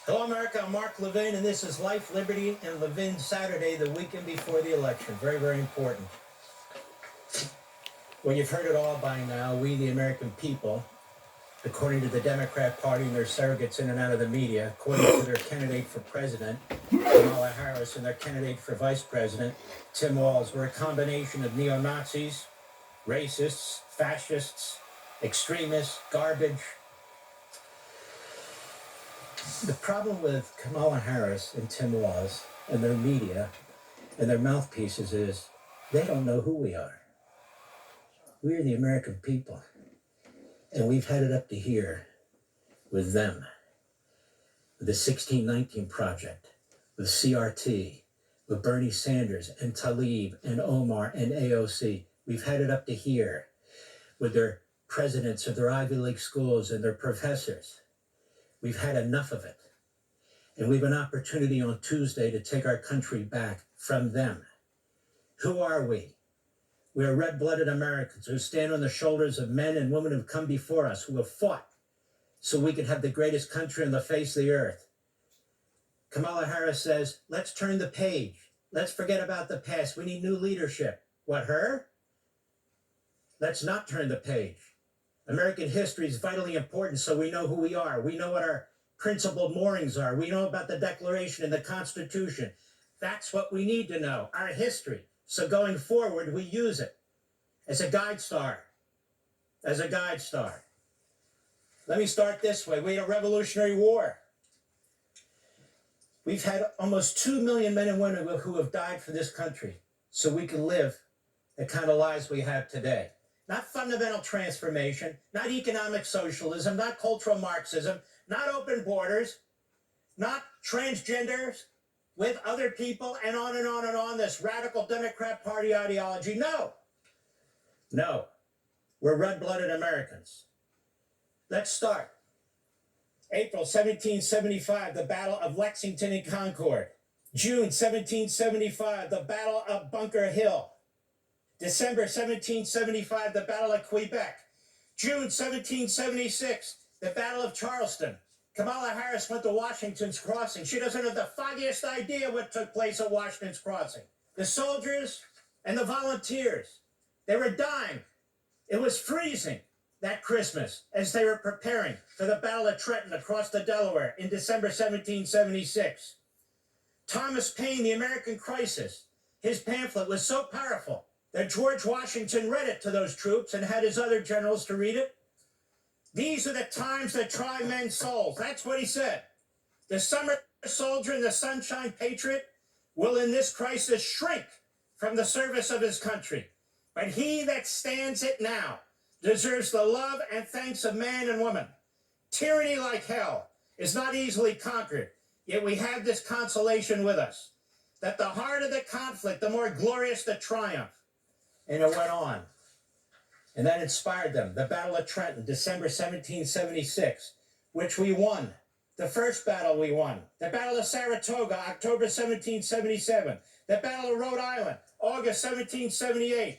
Hello, America. I'm Mark Levin, and this is Life, Liberty, and Levin Saturday, the weekend before the election. Very, very important. Well, you've heard it all by now. We, the American people, according to the Democrat Party and their surrogates in and out of the media, according to their candidate for president, Kamala Harris, and their candidate for vice president, Tim Walz, we're a combination of neo-Nazis, racists, fascists, extremists, garbage. The problem with Kamala Harris and Tim Walz and their media and their mouthpieces is they don't know who we are. We're the American people, and we've had it up to here with them, with the 1619 Project, with CRT, with Bernie Sanders and Tlaib and Omar and AOC. We've had it up to here with their presidents of their Ivy League schools and their professors. We've had enough of it. And we have an opportunity on Tuesday to take our country back from them. Who are we? We are red-blooded Americans who stand on the shoulders of men and women who've come before us, who have fought so we could have the greatest country on the face of the earth. Kamala Harris says, let's turn the page. Let's forget about the past. We need new leadership. What, her? Let's not turn the page. American history is vitally important so we know who we are. We know what our principled moorings are. We know about the Declaration and the Constitution. That's what we need to know, our history. So going forward, we use it as a guide star. As a guide star. Let me start this way. We had a Revolutionary War. We've had almost 2 million men and women who have died for this country so we can live the kind of lives we have today. Not fundamental transformation, not economic socialism, not cultural Marxism, not open borders, not transgenders with other people, and on and on and on, this radical Democrat Party ideology. No. No. We're red-blooded Americans. Let's start. April 1775, the Battle of Lexington and Concord. June 1775, the Battle of Bunker Hill. December 1775, the Battle of Quebec. June 1776, the Battle of Charleston. Kamala Harris went to Washington's Crossing. She doesn't have the foggiest idea what took place at Washington's Crossing. The soldiers and the volunteers, they were dying. It was freezing that Christmas as they were preparing for the Battle of Trenton across the Delaware in December 1776. Thomas Paine, The American Crisis, his pamphlet was so powerful that George Washington read it to those troops and had his other generals to read it. These are the times that try men's souls. That's what he said. The summer soldier and the sunshine patriot will in this crisis shrink from the service of his country. But he that stands it now deserves the love and thanks of man and woman. Tyranny like hell is not easily conquered, yet we have this consolation with us, that the harder the conflict, the more glorious the triumph. And it went on. And that inspired them. The Battle of Trenton, December 1776, which we won. The first battle we won. The Battle of Saratoga, October 1777. The Battle of Rhode Island, August 1778.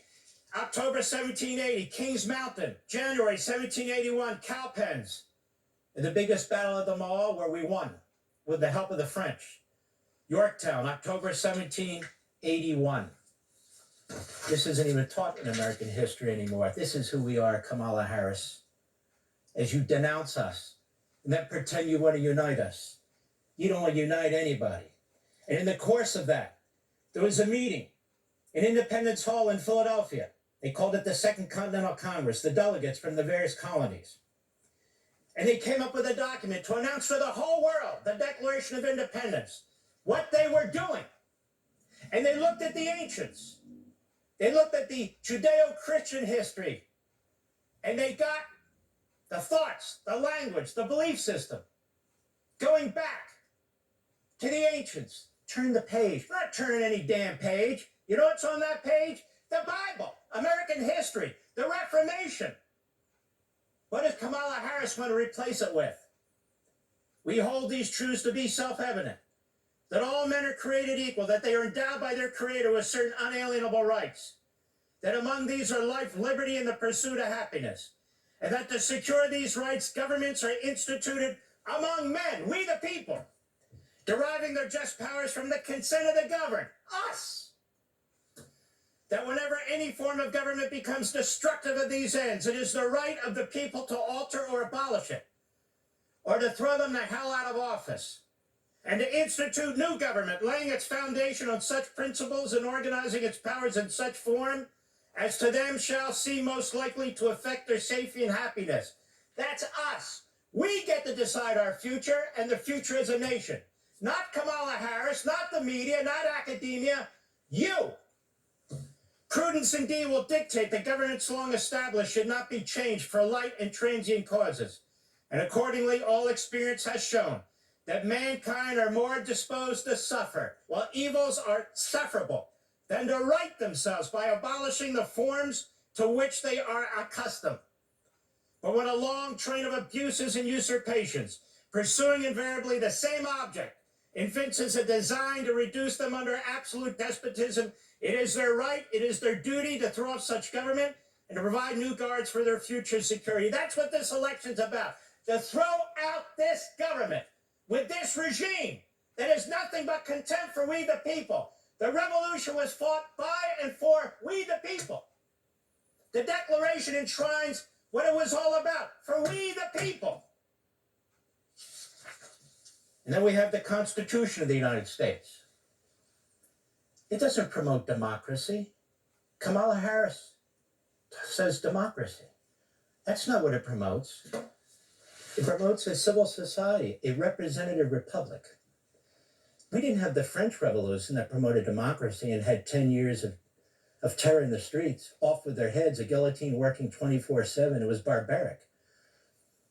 October 1780, Kings Mountain. January 1781, Cowpens. And the biggest battle of them all, where we won with the help of the French. Yorktown, October 1781. This isn't even taught in American history anymore. This is who we are, Kamala Harris. As you denounce us and then pretend you want to unite us. You don't want to unite anybody. And in the course of that, there was a meeting in Independence Hall in Philadelphia. They called it the Second Continental Congress, the delegates from the various colonies. And they came up with a document to announce to the whole world the Declaration of Independence, what they were doing. And they looked at the ancients. They looked at the Judeo-Christian history, and they got the thoughts, the language, the belief system, going back to the ancients. Turn the page. We're not turning any damn page. You know what's on that page? The Bible, American history, the Reformation. What does Kamala Harris want to replace it with? We hold these truths to be self-evident, that all men are created equal, that they are endowed by their Creator with certain unalienable rights, that among these are life, liberty, and the pursuit of happiness, and that to secure these rights, governments are instituted among men, we the people, deriving their just powers from the consent of the governed, us. That whenever any form of government becomes destructive of these ends, it is the right of the people to alter or abolish it, or to throw them the hell out of office, and to institute new government, laying its foundation on such principles and organizing its powers in such form as to them shall seem most likely to affect their safety and happiness. That's us. We get to decide our future and the future as a nation. Not Kamala Harris, not the media, not academia, you. Prudence indeed will dictate that governments long established should not be changed for light and transient causes. And accordingly, all experience has shown that mankind are more disposed to suffer, while evils are sufferable, than to right themselves by abolishing the forms to which they are accustomed. But when a long train of abuses and usurpations, pursuing invariably the same object, evinces a design to reduce them under absolute despotism, it is their right, it is their duty to throw off such government and to provide new guards for their future security. That's what this election's about, to throw out this government with this regime that is nothing but contempt for we the people. The revolution was fought by and for we the people. The Declaration enshrines what it was all about, for we the people. And then we have the Constitution of the United States. It doesn't promote democracy. Kamala Harris says democracy. That's not what it promotes. It promotes a civil society, a representative republic. We didn't have the French Revolution that promoted democracy and had 10 years of terror in the streets, off with their heads, a guillotine working 24/7. It was barbaric.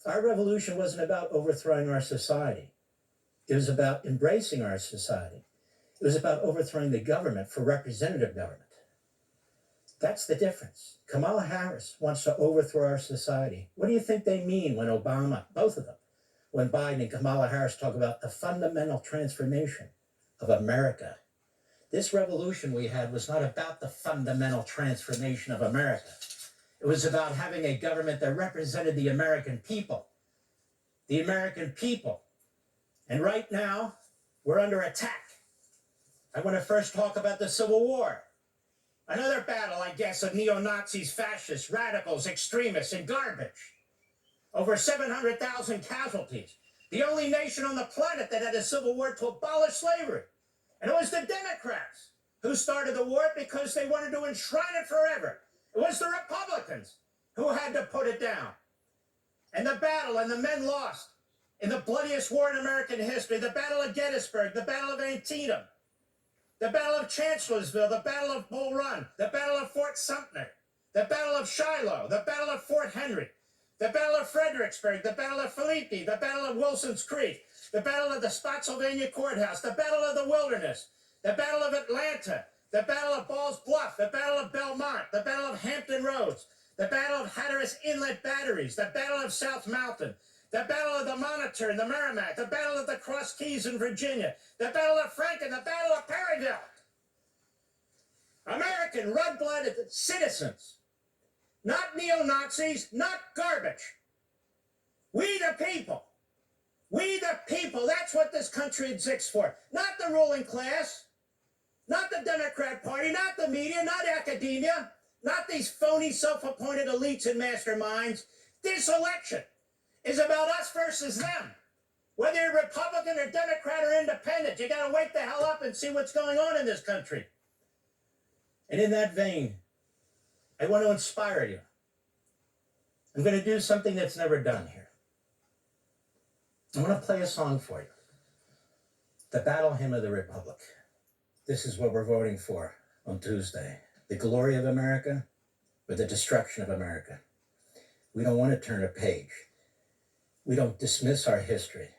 Our revolution wasn't about overthrowing our society. It was about embracing our society. It was about overthrowing the government for representative government. That's the difference. Kamala Harris wants to overthrow our society. What do you think they mean when Obama, both of them, when Biden and Kamala Harris talk about the fundamental transformation of America? This revolution we had was not about the fundamental transformation of America. It was about having a government that represented the American people. The American people. And right now, we're under attack. I want to first talk about the Civil War. Another battle, I guess, of neo-Nazis, fascists, radicals, extremists, and garbage. Over 700,000 casualties. The only nation on the planet that had a civil war to abolish slavery. And it was the Democrats who started the war because they wanted to enshrine it forever. It was the Republicans who had to put it down. And the battle, and the men lost in the bloodiest war in American history, the Battle of Gettysburg, the Battle of Antietam, the Battle of Chancellorsville, the Battle of Bull Run, the Battle of Fort Sumter, the Battle of Shiloh, the Battle of Fort Henry, the Battle of Fredericksburg, the Battle of Philippi, the Battle of Wilson's Creek, the Battle of the Spotsylvania Courthouse, the Battle of the Wilderness, the Battle of Atlanta, the Battle of Ball's Bluff, the Battle of Belmont, the Battle of Hampton Roads, the Battle of Hatteras Inlet Batteries, the Battle of South Mountain, the Battle of the Monitor and the Merrimack, the Battle of the Cross Keys in Virginia, the Battle of Franklin, the Battle of Perryville. American red-blooded citizens, not neo-Nazis, not garbage. We the people. We the people, that's what this country exists for. Not the ruling class, not the Democrat Party, not the media, not academia, not these phony self-appointed elites and masterminds. This election is about us versus them. Whether you're Republican or Democrat or independent, you got to wake the hell up and see what's going on in this country. And in that vein, I want to inspire you. I'm going to do something that's never done here. I want to play a song for you. The Battle Hymn of the Republic. This is what we're voting for on Tuesday. The glory of America or the destruction of America. We don't want to turn a page. We don't dismiss our history.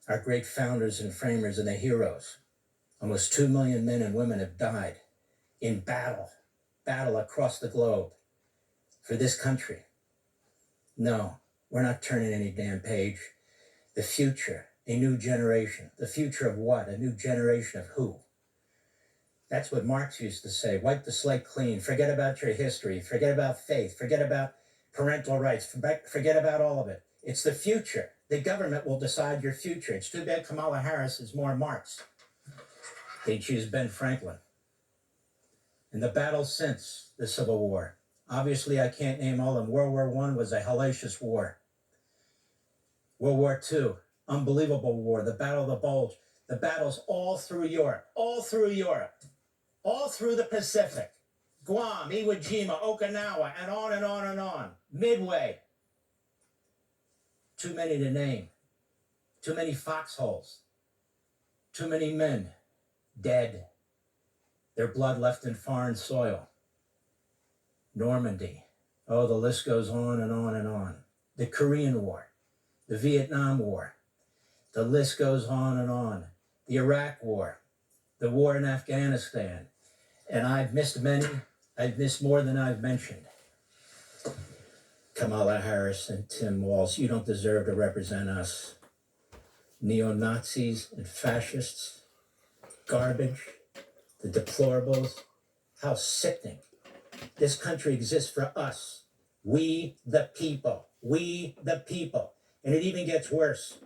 Our great founders and framers and the heroes. Almost 2 million men and women have died in battle across the globe for this country. No, we're not turning any damn page. The future, a new generation. The future of what? A new generation of who? That's what Marx used to say. Wipe the slate clean. Forget about your history. Forget about faith. Forget about parental rights. Forget about all of it. It's the future. The government will decide your future. It's too bad Kamala Harris is more Marx. They choose Ben Franklin. In the battles since the Civil War, obviously I can't name all of them. World War I was a hellacious war. World War II, unbelievable war. The Battle of the Bulge, the battles all through Europe, all through the Pacific, Guam, Iwo Jima, Okinawa, and on and on and on. Midway. Too many to name. Too many foxholes. Too many men dead. Their blood left in foreign soil. Normandy. Oh, the list goes on and on and on. The Korean War. The Vietnam War. The list goes on and on. The Iraq War. The war in Afghanistan. And I've missed many. I've missed more than I've mentioned. Kamala Harris and Tim Walz, you don't deserve to represent us. Neo-Nazis and fascists, garbage, the deplorables, how sickening. This country exists for us. We the people. We the people. And it even gets worse.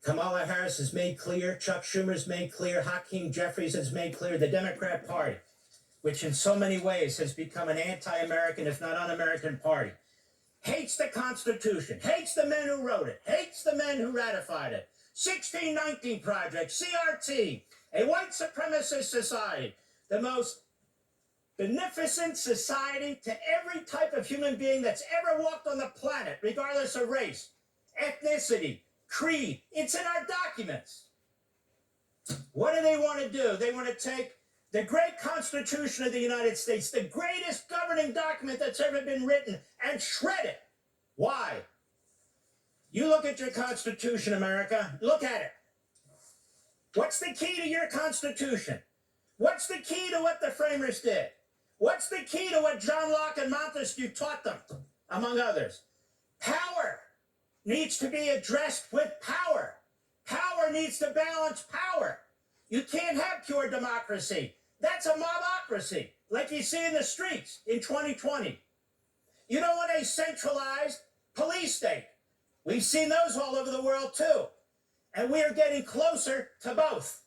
Kamala Harris has made clear, Chuck Schumer's made clear, Hakeem Jeffries has made clear, the Democrat Party, which in so many ways has become an anti-American, if not un-American party, hates the Constitution, hates the men who wrote it, hates the men who ratified it. 1619 Project, CRT, a white supremacist society, the most beneficent society to every type of human being that's ever walked on the planet, regardless of race, ethnicity, creed. It's in our documents. What do they want to do? They want to take the great Constitution of the United States, the greatest governing document that's ever been written, and shred it. Why? You look at your Constitution, America. Look at it. What's the key to your Constitution? What's the key to what the framers did? What's the key to what John Locke and Montesquieu taught them, among others? Power needs to be addressed with power. Power needs to balance power. You can't have pure democracy. That's a mobocracy, like you see in the streets in 2020. You don't want a centralized police state. We've seen those all over the world too. And we are getting closer to both.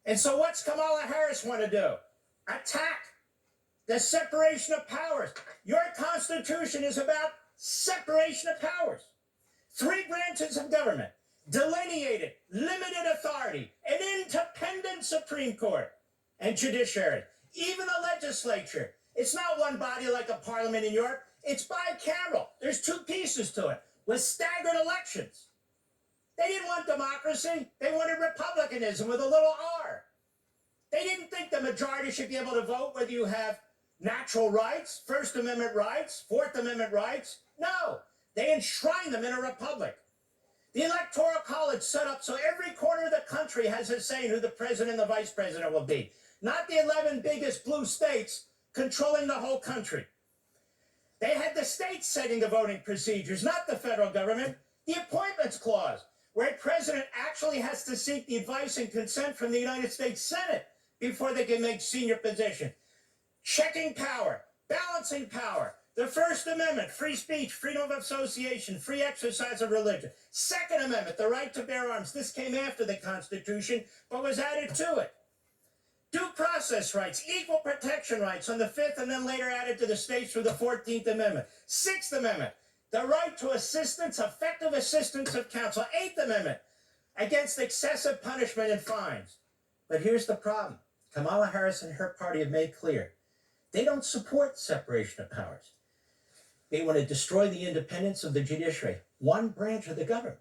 And so what's Kamala Harris want to do? Attack the separation of powers. Your Constitution is about separation of powers. 3 branches of government, delineated, limited authority, an independent Supreme Court and judiciary. Even the legislature. It's not one body like a parliament in Europe. It's bicameral. There's 2 pieces to it with staggered elections. They didn't want democracy. They wanted republicanism with a little R. They didn't think the majority should be able to vote whether you have natural rights, First Amendment rights, Fourth Amendment rights. No, they enshrined them in a republic. The Electoral College set up so every corner of the country has a say in who the president and the vice president will be. Not the 11 biggest blue states controlling the whole country. They had the states setting the voting procedures, not the federal government. The Appointments Clause, where a president actually has to seek the advice and consent from the United States Senate before they can make senior position. Checking power, balancing power. The First Amendment, free speech, freedom of association, free exercise of religion. Second Amendment, the right to bear arms. This came after the Constitution, but was added to it. Due process rights, equal protection rights on the 5th, and then later added to the states through the 14th Amendment. 6th Amendment, the right to assistance, effective assistance of counsel. 8th Amendment, against excessive punishment and fines. But here's the problem. Kamala Harris and her party have made clear they don't support separation of powers. They want to destroy the independence of the judiciary, one branch of the government.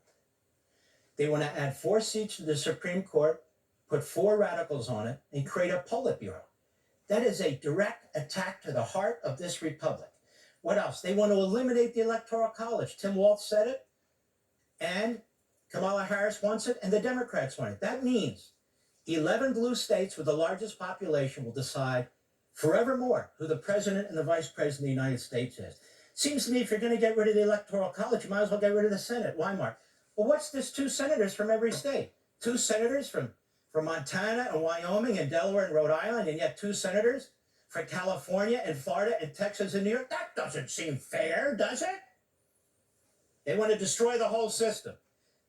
They want to add 4 seats to the Supreme Court, put 4 radicals on it, and create a Politburo. That is a direct attack to the heart of this republic. What else? They want to eliminate the Electoral College. Tim Walz said it, and Kamala Harris wants it, and the Democrats want it. That means 11 blue states with the largest population will decide forevermore who the president and the vice president of the United States is. Seems to me if you're going to get rid of the Electoral College, you might as well get rid of the Senate. Why, Mark? Well, what's this 2 senators from every state? 2 senators from Montana and Wyoming and Delaware and Rhode Island, and yet 2 senators for California and Florida and Texas and New York? That doesn't seem fair, does it? They want to destroy the whole system.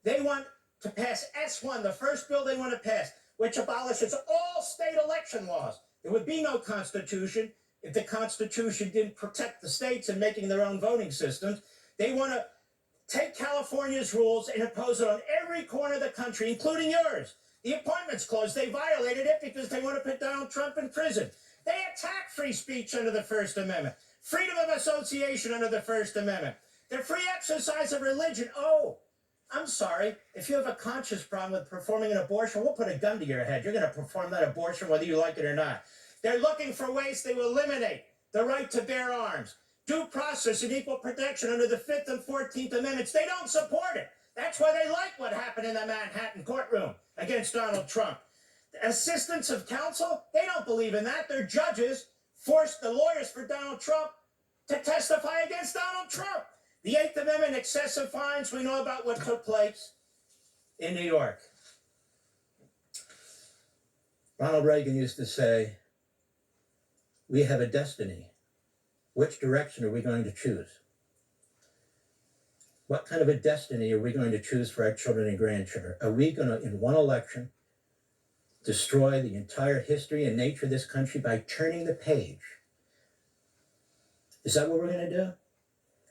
They want to pass S1, the first bill they want to pass, which abolishes all state election laws. There would be no Constitution if the Constitution didn't protect the states in making their own voting systems. They want to take California's rules and impose it on every corner of the country, including yours. The Appointments Clause, they violated it because they want to put Donald Trump in prison. They attack free speech under the First Amendment, freedom of association under the First Amendment, the free exercise of religion. Oh, I'm sorry. If you have a conscious problem with performing an abortion, we'll put a gun to your head. You're going to perform that abortion whether you like it or not. They're looking for ways to eliminate the right to bear arms, due process and equal protection under the 5th and 14th Amendments. They don't support it. That's why they like what happened in the Manhattan courtroom against Donald Trump. Assistance of counsel, they don't believe in that. Their judges forced the lawyers for Donald Trump to testify against Donald Trump. The 8th Amendment, excessive fines, we know about what took place in New York. Ronald Reagan used to say, we have a destiny. Which direction are we going to choose? What kind of a destiny are we going to choose for our children and grandchildren? Are we going to, in one election, destroy the entire history and nature of this country by turning the page? Is that what we're going to do?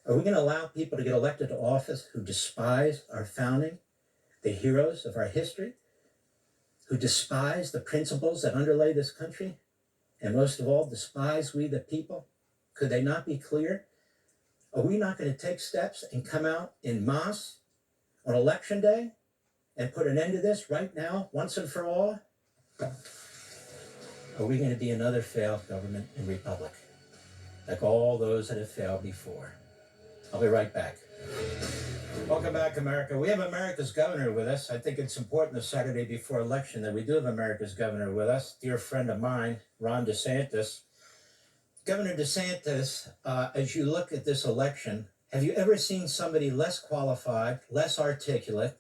Are we going to allow people to get elected to office who despise our founding, the heroes of our history, who despise the principles that underlay this country, and most of all, despise we the people? Could they not be clear? Are we not going to take steps and come out en masse on election day and put an end to this right now, once and for all? Are we going to be another failed government and republic, like all those that have failed before? I'll be right back. Welcome back, America. We have America's governor with us. I think it's important the Saturday before election that we do have America's governor with us. Dear friend of mine, Ron DeSantis. Governor DeSantis, as you look at this election, have you ever seen somebody less qualified, less articulate,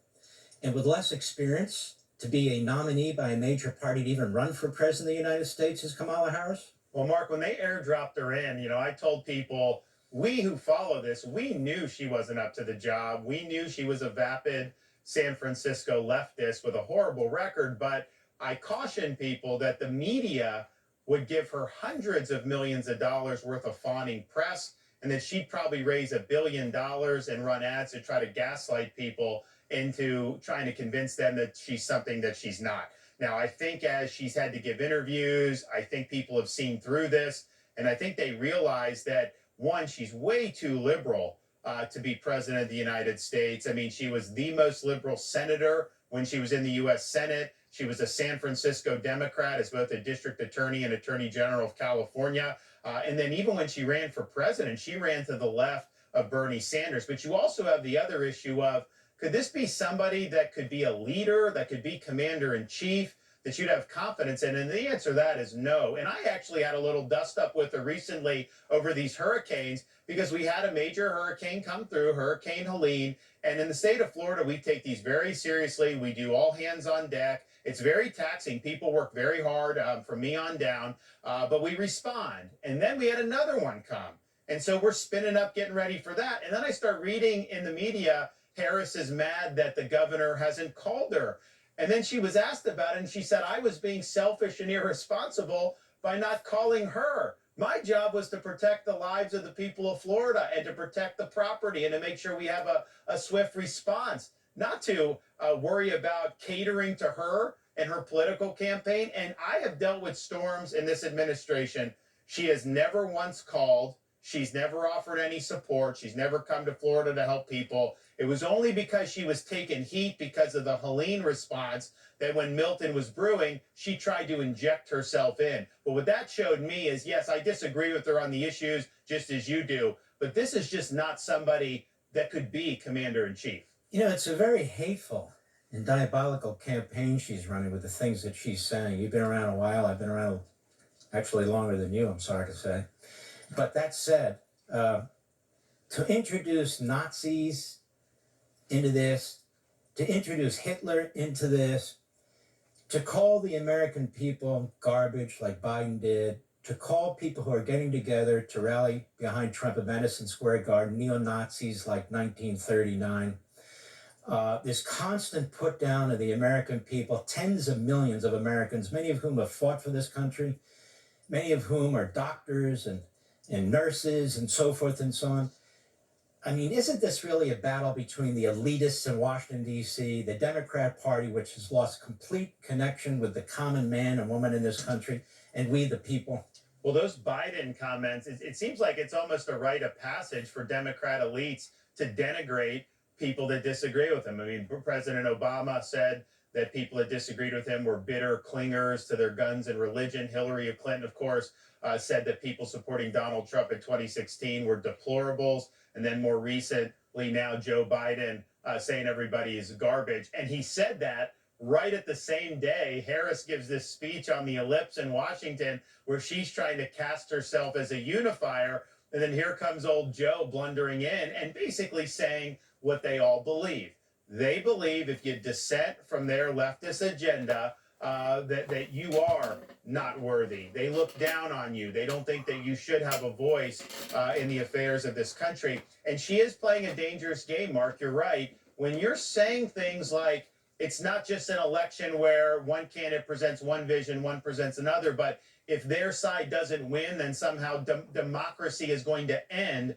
and with less experience to be a nominee by a major party to even run for president of the United States as Kamala Harris? Well, Mark, when they airdropped her in, I told people, we who follow this, we knew she wasn't up to the job. We knew she was a vapid San Francisco leftist with a horrible record. But I cautioned people that the media would give her hundreds of millions of dollars worth of fawning press, and that she'd probably raise $1 billion and run ads to try to gaslight people into trying to convince them that she's something that she's not. Now, I think as she's had to give interviews, I think people have seen through this, and I think they realize that, one, she's way too liberal to be president of the United States. I mean, she was the most liberal senator when she was in the U.S. Senate. She was a San Francisco Democrat as both a district attorney and attorney general of California. And then even when she ran for president, she ran to the left of Bernie Sanders. But you also have the other issue of, could this be somebody that could be a leader, that could be commander in chief, that you'd have confidence in? And the answer to that is no. And I actually had a little dust up with her recently over these hurricanes, because we had a major hurricane come through, Hurricane Helene. And in the state of Florida, we take these very seriously. We do all hands on deck. It's very taxing. People work very hard from me on down, but we respond. And then we had another one come. And so we're spinning up, getting ready for that. And then I start reading in the media, Harris is mad that the governor hasn't called her. And then she was asked about it, and she said, I was being selfish and irresponsible by not calling her. My job was to protect the lives of the people of Florida and to protect the property and to make sure we have a swift response, not to worry about catering to her and her political campaign. And I have dealt with storms in this administration. She has never once called. She's never offered any support. She's never come to Florida to help people. It was only because she was taking heat because of the Helene response that when Milton was brewing, she tried to inject herself in. But what that showed me is, yes, I disagree with her on the issues, just as you do. But this is just not somebody that could be commander-in-chief. It's a very hateful and diabolical campaign she's running with the things that she's saying. You've been around a while. I've been around actually longer than you, I'm sorry to say. But that said, to introduce Nazis into this, to introduce Hitler into this, to call the American people garbage like Biden did, to call people who are getting together to rally behind Trump at Madison Square Garden neo-Nazis like 1939. This constant put down of the American people, tens of millions of Americans, many of whom have fought for this country, many of whom are doctors and nurses and so forth and so on. I mean, isn't this really a battle between the elitists in Washington, D.C., the Democrat Party, which has lost complete connection with the common man and woman in this country, and we, the people? Well, those Biden comments, it seems like it's almost a rite of passage for Democrat elites to denigrate people that disagree with him. I mean, President Obama said that people that disagreed with him were bitter clingers to their guns and religion. Hillary Clinton, of course, said that people supporting Donald Trump in 2016 were deplorables. And then more recently, now Joe Biden saying everybody is garbage. And he said that right at the same day Harris gives this speech on the Ellipse in Washington where she's trying to cast herself as a unifier. And then here comes old Joe blundering in and basically saying what they all believe. They believe if you dissent from their leftist agenda, that you are not worthy. They look down on you. They don't think that you should have a voice in the affairs of this country. And she is playing a dangerous game, Mark. You're right. When you're saying things like, it's not just an election where one candidate presents one vision, one presents another, but if their side doesn't win, then somehow democracy is going to end.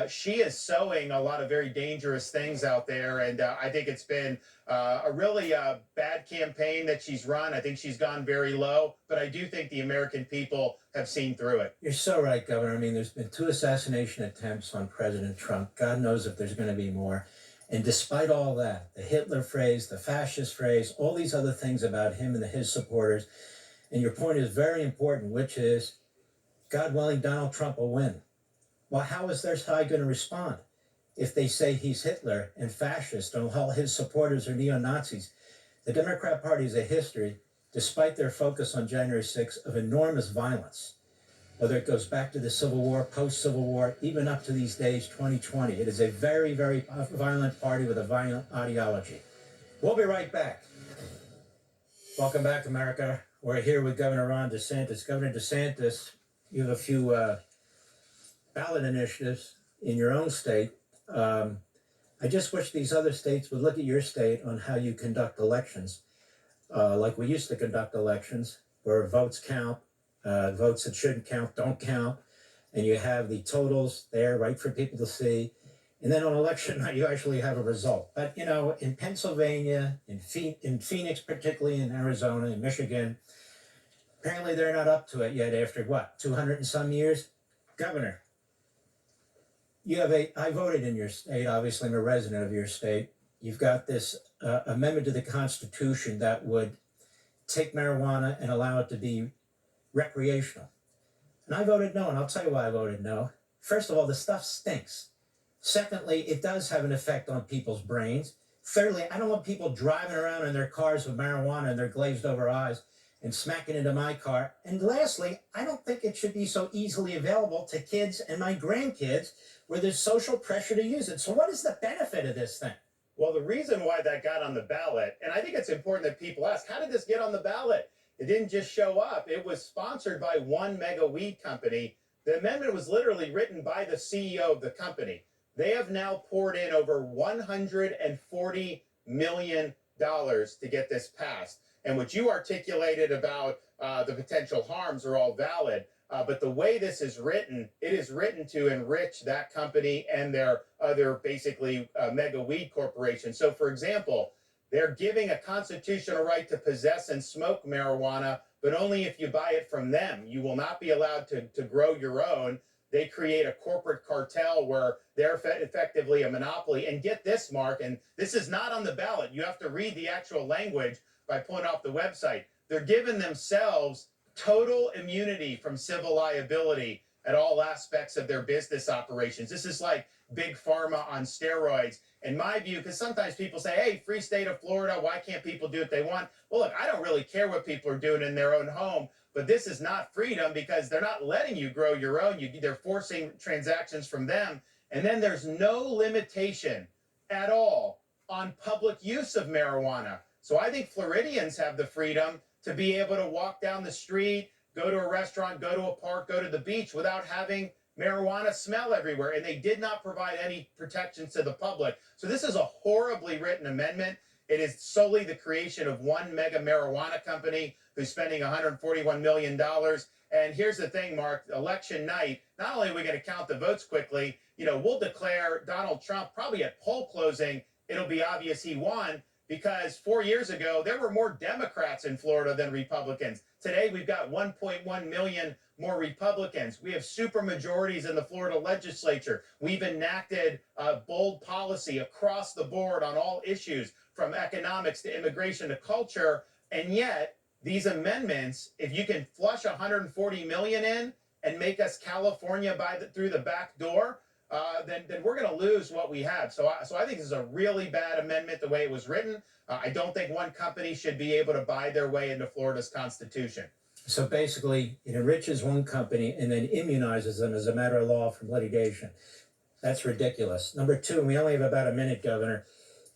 She is sowing a lot of very dangerous things out there, and I think it's been a really bad campaign that she's run. I think she's gone very low, but I do think the American people have seen through it. You're so right, Governor. I mean, there's been 2 assassination attempts on President Trump. God knows if there's going to be more. And despite all that, the Hitler phrase, the fascist phrase, all these other things about him and his supporters, and your point is very important, which is, God willing, Donald Trump will win. Well, how is their side going to respond if they say he's Hitler and fascist and all his supporters are neo-Nazis? The Democrat Party has a history, despite their focus on January 6th, of enormous violence, whether it goes back to the Civil War, post-Civil War, even up to these days, 2020. It is a very, very violent party with a violent ideology. We'll be right back. Welcome back, America. We're here with Governor Ron DeSantis. Governor DeSantis, you have a few ballot initiatives in your own state. I just wish these other states would look at your state on how you conduct elections, like we used to conduct elections, where votes count, votes that shouldn't count don't count, and you have the totals there right for people to see. And then on election night, you actually have a result. But, you know, in Pennsylvania, in Phoenix, particularly in Arizona, in Michigan, apparently they're not up to it yet after, what, 200 and some years? Governor, you have I voted in your state, obviously I'm a resident of your state. You've got this amendment to the Constitution that would take marijuana and allow it to be recreational. And I voted no, and I'll tell you why I voted no. First of all, the stuff stinks. Secondly, it does have an effect on people's brains. Thirdly, I don't want people driving around in their cars with marijuana and their glazed over eyes and smacking into my car. And lastly, I don't think it should be so easily available to kids and my grandkids where there's social pressure to use it. So what is the benefit of this thing? Well, the reason why that got on the ballot, and I think it's important that people ask, how did this get on the ballot? It didn't just show up. It was sponsored by one mega weed company. The amendment was literally written by the CEO of the company. They have now poured in over $140 million to get this passed. And what you articulated about the potential harms are all valid. But the way this is written, it is written to enrich that company and their other basically mega weed corporations. So, for example, they're giving a constitutional right to possess and smoke marijuana, but only if you buy it from them. You will not be allowed to grow your own. They create a corporate cartel where they're effectively a monopoly. And get this, Mark, and this is not on the ballot. You have to read the actual language by pulling off the website. They're giving themselves total immunity from civil liability at all aspects of their business operations. This is like big pharma on steroids. In my view, because sometimes people say, hey, free state of Florida, why can't people do what they want? Well, look, I don't really care what people are doing in their own home, but this is not freedom because they're not letting you grow your own. They're forcing transactions from them. And then there's no limitation at all on public use of marijuana. So I think Floridians have the freedom to be able to walk down the street, go to a restaurant, go to a park, go to the beach without having marijuana smell everywhere. And they did not provide any protections to the public. So this is a horribly written amendment. It is solely the creation of one mega marijuana company who's spending $141 million. And here's the thing, Mark, election night, not only are we going to count the votes quickly, we'll declare Donald Trump probably at poll closing. It'll be obvious he won because 4 years ago, there were more Democrats in Florida than Republicans. Today, we've got 1.1 million more Republicans. We have super majorities in the Florida legislature. We've enacted a bold policy across the board on all issues, from economics to immigration to culture. And yet, these amendments, if you can flush 140 million in and make us California through the back door, then we're going to lose what we have. So I think this is a really bad amendment the way it was written. I don't think one company should be able to buy their way into Florida's constitution. So basically, it enriches one company and then immunizes them as a matter of law from litigation. That's ridiculous. Number two, and we only have about a minute, Governor,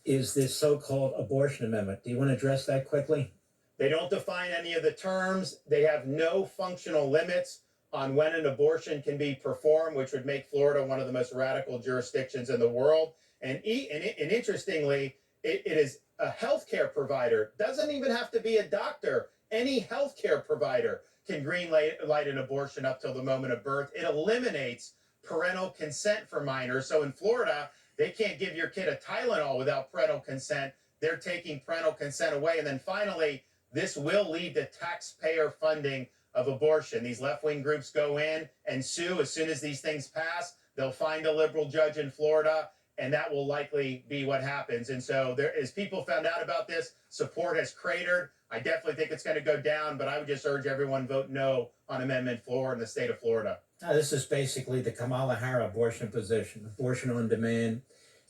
is this so-called abortion amendment. Do you want to address that quickly? They don't define any of the terms. They have no functional limits on when an abortion can be performed, which would make Florida one of the most radical jurisdictions in the world. And interestingly, it is a healthcare provider. Doesn't even have to be a doctor. Any healthcare provider can green light an abortion up till the moment of birth. It eliminates parental consent for minors. So in Florida, they can't give your kid a Tylenol without parental consent. They're taking parental consent away. And then finally, this will lead to taxpayer funding of abortion. These left-wing groups go in and sue. As soon as these things pass, they'll find a liberal judge in Florida, and that will likely be what happens. And so as people found out about this, support has cratered. I definitely think it's going to go down, but I would just urge everyone vote no on Amendment 4 in the state of Florida. Now, this is basically the Kamala Harris abortion position. Abortion on demand.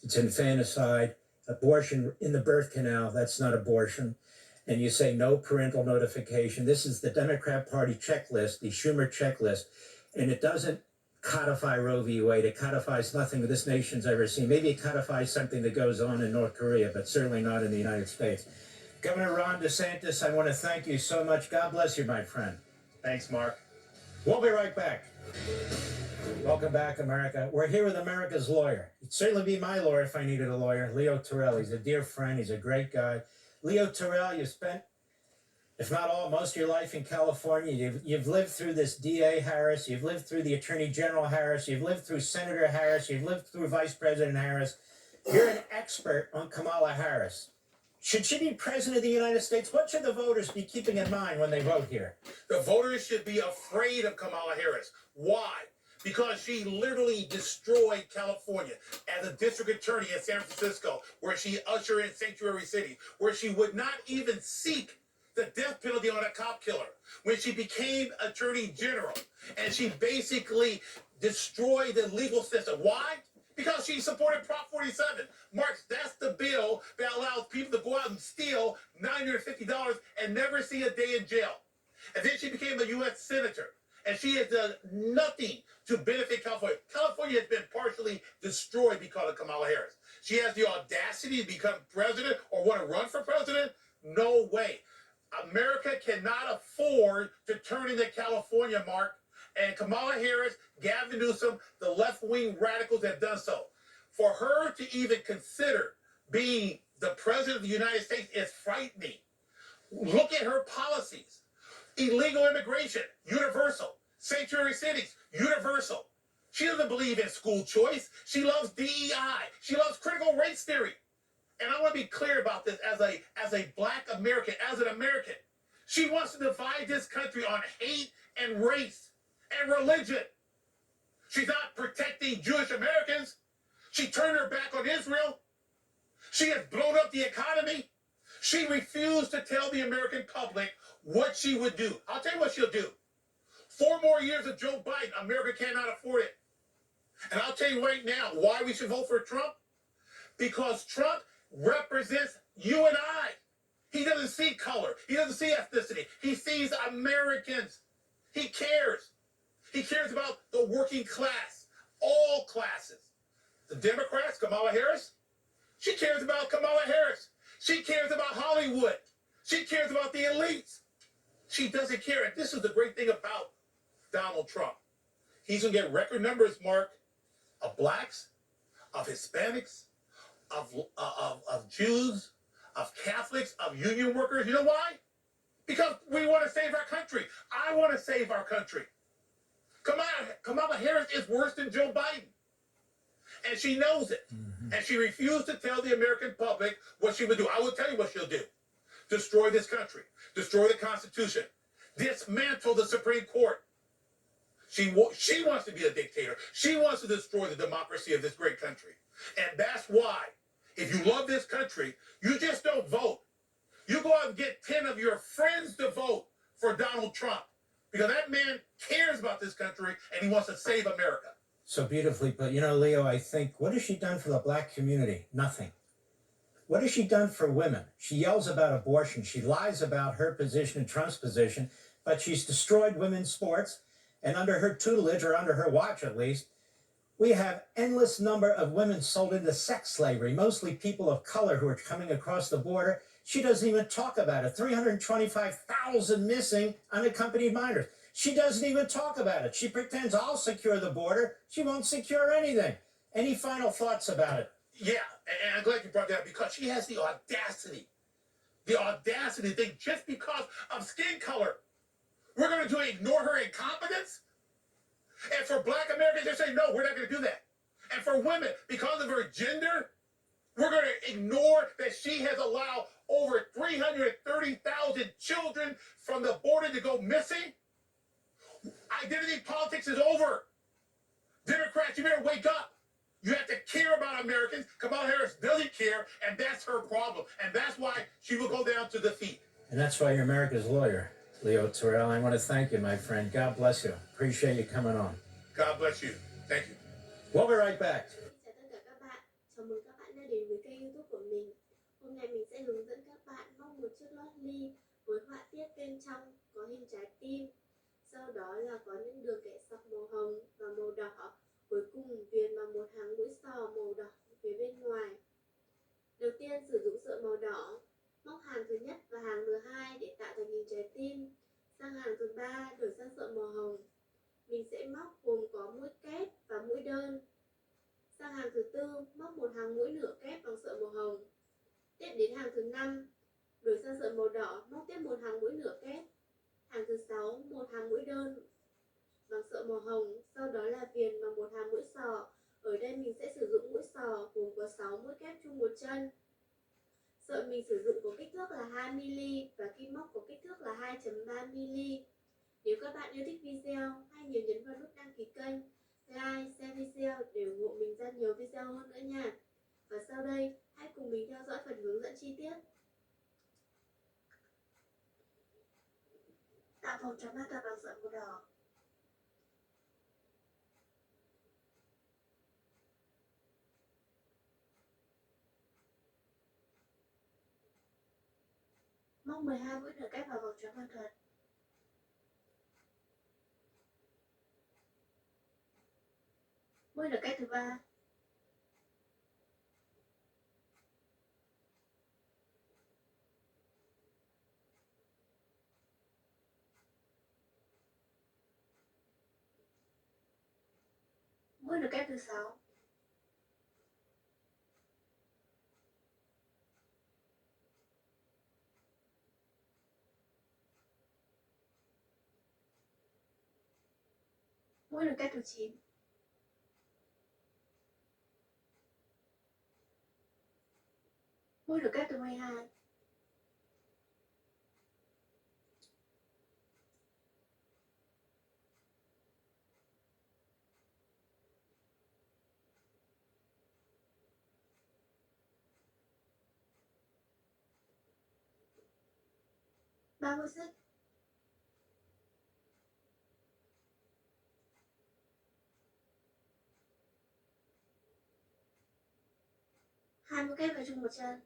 It's infanticide. Abortion in the birth canal, that's not abortion. And you say no parental notification. This is the Democrat Party checklist, the Schumer checklist, and it doesn't codify Roe v. Wade. It codifies nothing that this nation's ever seen. Maybe it codifies something that goes on in North Korea, but certainly not in the United States. Governor Ron DeSantis, I want to thank you so much. God bless you, my friend. Thanks, Mark. We'll be right back. Welcome back, America. We're here with America's lawyer. He'd certainly be my lawyer if I needed a lawyer. Leo Terrell. He's a dear friend. He's a great guy. Leo Terrell, you spent, if not all, most of your life in California. You've lived through this DA Harris. You've lived through the Attorney General Harris. You've lived through Senator Harris. You've lived through Vice President Harris. You're an expert on Kamala Harris. Should she be president of the United States? What should the voters be keeping in mind when they vote here? The voters should be afraid of Kamala Harris. Why? Because she literally destroyed California as a district attorney in San Francisco, where she ushered in sanctuary city, where she would not even seek the death penalty on a cop killer. When she became attorney general, and she basically destroyed the legal system. Why? Because she supported Prop 47. Mark, that's the bill that allows people to go out and steal $950 and never see a day in jail. And then she became a U.S. senator. And she has done nothing to benefit California. California has been partially destroyed because of Kamala Harris. She has the audacity to become president or want to run for president? No way. America cannot afford to turn into California, Mark. And Kamala Harris, Gavin Newsom, the left-wing radicals have done so. For her to even consider being the president of the United States is frightening. Look at her policies. Illegal immigration, universal. Sanctuary cities, universal. She doesn't believe in school choice. She loves DEI. She loves critical race theory. And I want to be clear about this as a black American, as an American. She wants to divide this country on hate and race and religion. She's not protecting Jewish Americans. She turned her back on Israel. She has blown up the economy. She refused to tell the American public what she would do. I'll tell you what she'll do. 4 more years of Joe Biden, America cannot afford it. And I'll tell you right now why we should vote for Trump. Because Trump represents you and I. He doesn't see color. He doesn't see ethnicity. He sees Americans. He cares. He cares about the working class, all classes. The Democrats, Kamala Harris, she cares about Kamala Harris. She cares about Hollywood. She cares about the elites. She doesn't care. And this is the great thing about Donald Trump. He's going to get record numbers, Mark, of blacks, of Hispanics, of Jews, of Catholics, of union workers. You know why? Because we want to save our country. I want to save our country. Kamala Harris is worse than Joe Biden. And she knows it. Mm-hmm. And she refused to tell the American public what she would do. I will tell you what she'll do. Destroy this country. Destroy the Constitution. Dismantle the Supreme Court. She wants to be a dictator. She wants to destroy the democracy of this great country. And that's why, if you love this country, you just don't vote. You go out and get 10 of your friends to vote for Donald Trump. Because that man cares about this country and he wants to save America. So beautifully put. You know, Leo, I think, what has she done for the black community? Nothing. What has she done for women? She yells about abortion. She lies about her position and Trump's position, but she's destroyed women's sports. And under her tutelage, or under her watch at least, we have endless number of women sold into sex slavery, mostly people of color who are coming across the border. She doesn't even talk about it. 325,000 missing unaccompanied minors. She doesn't even talk about it. She pretends I'll secure the border. She won't secure anything. Any final thoughts about it? Yeah, and I'm glad you brought that up because she has the audacity to think just because of skin color, we're going to ignore her incompetence? And for black Americans, they say, no, we're not going to do that. And for women, because of her gender, we're going to ignore that she has allowed over 330,000 children from the border to go missing. Identity politics is over. Democrats, you better wake up. You have to care about Americans. Kamala Harris doesn't care, and that's her problem. And that's why she will go down to defeat. And that's why you're America's lawyer, Leo Terrell. I want to thank you, my friend. God bless you. Appreciate you coming on. God bless you. Thank you. We'll be right back. Chào tất cả các bạn. Chào mừng các bạn đã đến với kênh YouTube của mình. Hôm nay mình sẽ hướng dẫn các bạn móc một chiếc lót ly với họa tiết bên trong có hình trái tim. Sau đó là có những đường kẻ sọc màu hồng và màu đỏ. Cuối cùng viền vào một hàng mũi sò màu đỏ phía bên ngoài. Đầu tiên sử dụng sợi màu đỏ, móc hàng thứ nhất và hàng thứ hai để tạo thành hình trái tim. Sang hàng thứ ba đổi sang sợi màu hồng. Mình sẽ móc gồm có mũi kép và mũi đơn. Sang hàng thứ tư, móc một hàng mũi nửa kép bằng sợi màu hồng. Tiếp đến hàng thứ 5, đổi sang sợi màu đỏ, móc tiếp một hàng mũi nửa kép. Hàng thứ 6, một hàng mũi đơn bằng sợi màu hồng, sau đó là viền bằng một hàng mũi sò. Ở đây mình sẽ sử dụng mũi sò gồm có 6 mũi kép chung một chân. Sợi mình sử dụng có kích thước là 2mm và kim móc có kích thước là 2.3mm. Nếu các bạn yêu thích video, hãy nhớ nhấn vào nút đăng ký kênh, like, share video để ủng hộ mình ra nhiều video hơn nữa nha. Và sau đây, hãy cùng mình theo dõi phần hướng dẫn chi tiết. Tạo vòng tròn mắt bằng sợi màu đỏ. Móc 12 mũi nửa kép vào vòng tròn hoàn thuật. Mũi nửa kép thứ 3. Mũi nửa kép thứ 6. Mũi nửa kép thứ 9. Mũi nửa kép thứ 12. Ba mũi xích. Hai mũi kép vào chung một chân.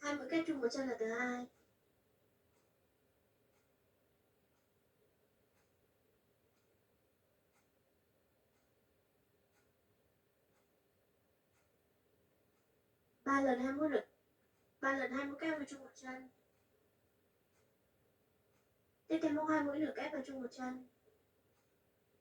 2 mũi kép chung một chân là từ 2. Ba lần 2 mũi kép vào chung một chân. Tiếp theo móc 2 mũi lửa kép vào chung một chân.